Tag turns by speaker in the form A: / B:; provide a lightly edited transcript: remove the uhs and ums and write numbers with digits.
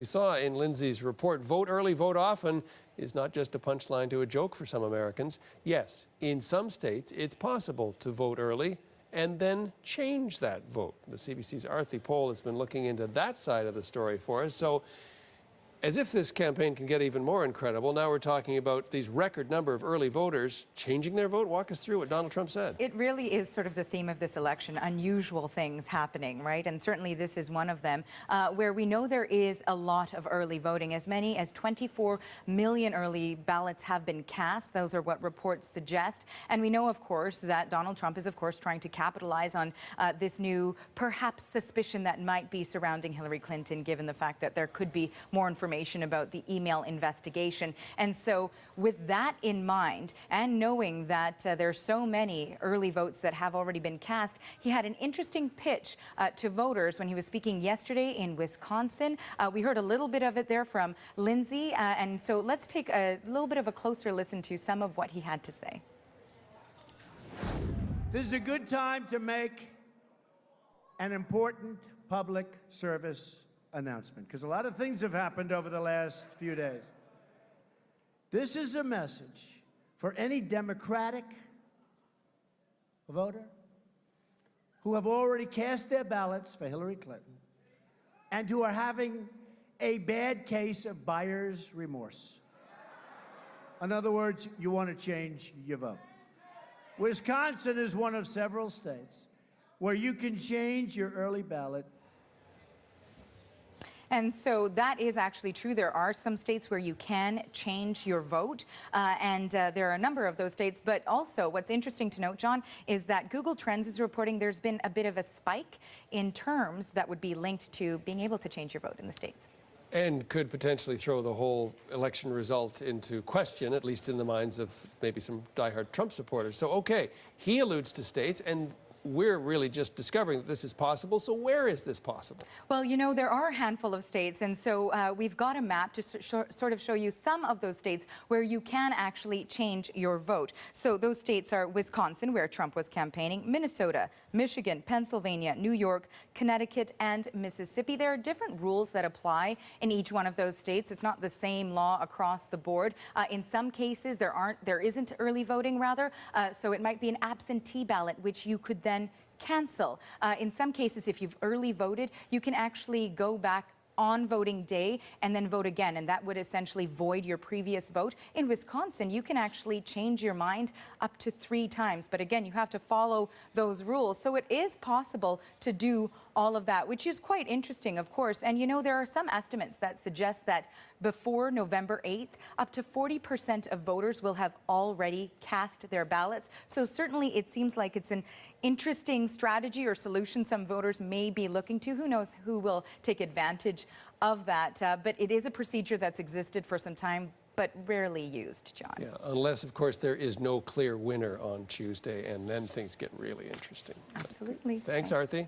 A: We saw in Lindsay's report, vote early, vote often is not just a punchline to a joke for some Americans. Yes, in some states, it's possible to vote early and then change that vote. The CBC's Aarti poll has been looking into that side of the story for us. So, as if this campaign can get even more incredible, now we're talking about these record number of early voters changing their vote. Walk us through what Donald Trump said.
B: It really is sort of the theme of this election, unusual things happening, right? And certainly this is one of them, where we know there is a lot of early voting. As many as 24 million early ballots have been cast. Those are what reports suggest. And we know, of course, that Donald Trump is, of course, trying to capitalize on this new, perhaps, suspicion that might be surrounding Hillary Clinton, given the fact that there could be more information about the email investigation. And so with that in mind, and knowing that there are so many early votes that have already been cast, he had an interesting pitch to voters when he was speaking yesterday in Wisconsin. We heard a little bit of it there from Lindsay, and so let's take a little bit of a closer listen to some of what he had to say.
C: This is a good time to make an important public service announcement, because a lot of things have happened over the last few days. This is a message for any Democratic voter who have already cast their ballots for Hillary Clinton and who are having a bad case of buyer's remorse. In other words, you want to change your vote. Wisconsin is one of several states where you can change your early ballot.
B: And so that is actually true. There are some states where you can change your vote, and there are a number of those states. But also, what's interesting to note, John, is that Google Trends is reporting there's been a bit of a spike in terms that would be linked to being able to change your vote in the states.
A: And could potentially throw the whole election result into question, at least in the minds of maybe some diehard Trump supporters. So, okay, he alludes to states, and we're really just discovering that this is possible. So where is this possible?
B: Well, you know, there are a handful of states, and so we've got a map to sort of show you some of those states where you can actually change your vote. So those states are Wisconsin, where Trump was campaigning, Minnesota, Michigan, Pennsylvania, New York, Connecticut, and Mississippi. There are different rules that apply in each one of those states. It's not the same law across the board. In some cases, there isn't early voting, rather, so it might be an absentee ballot, which you could then cancel. In some cases, if you've early voted, you can actually go back on voting day and then vote again, and that would essentially void your previous vote. In Wisconsin, you can actually change your mind up to 3 times, but again, you have to follow those rules. So it is possible to do all of that, which is quite interesting, of course. And you know, there are some estimates that suggest that before November 8th, up to 40% of voters will have already cast their ballots. So certainly it seems like it's an interesting strategy or solution some voters may be looking to. Who knows who will take advantage of that. But it is a procedure that's existed for some time, but rarely used, John.
A: Yeah, unless, of course, there is no clear winner on Tuesday, and then things get really interesting.
B: Absolutely.
A: Thanks, Aarti.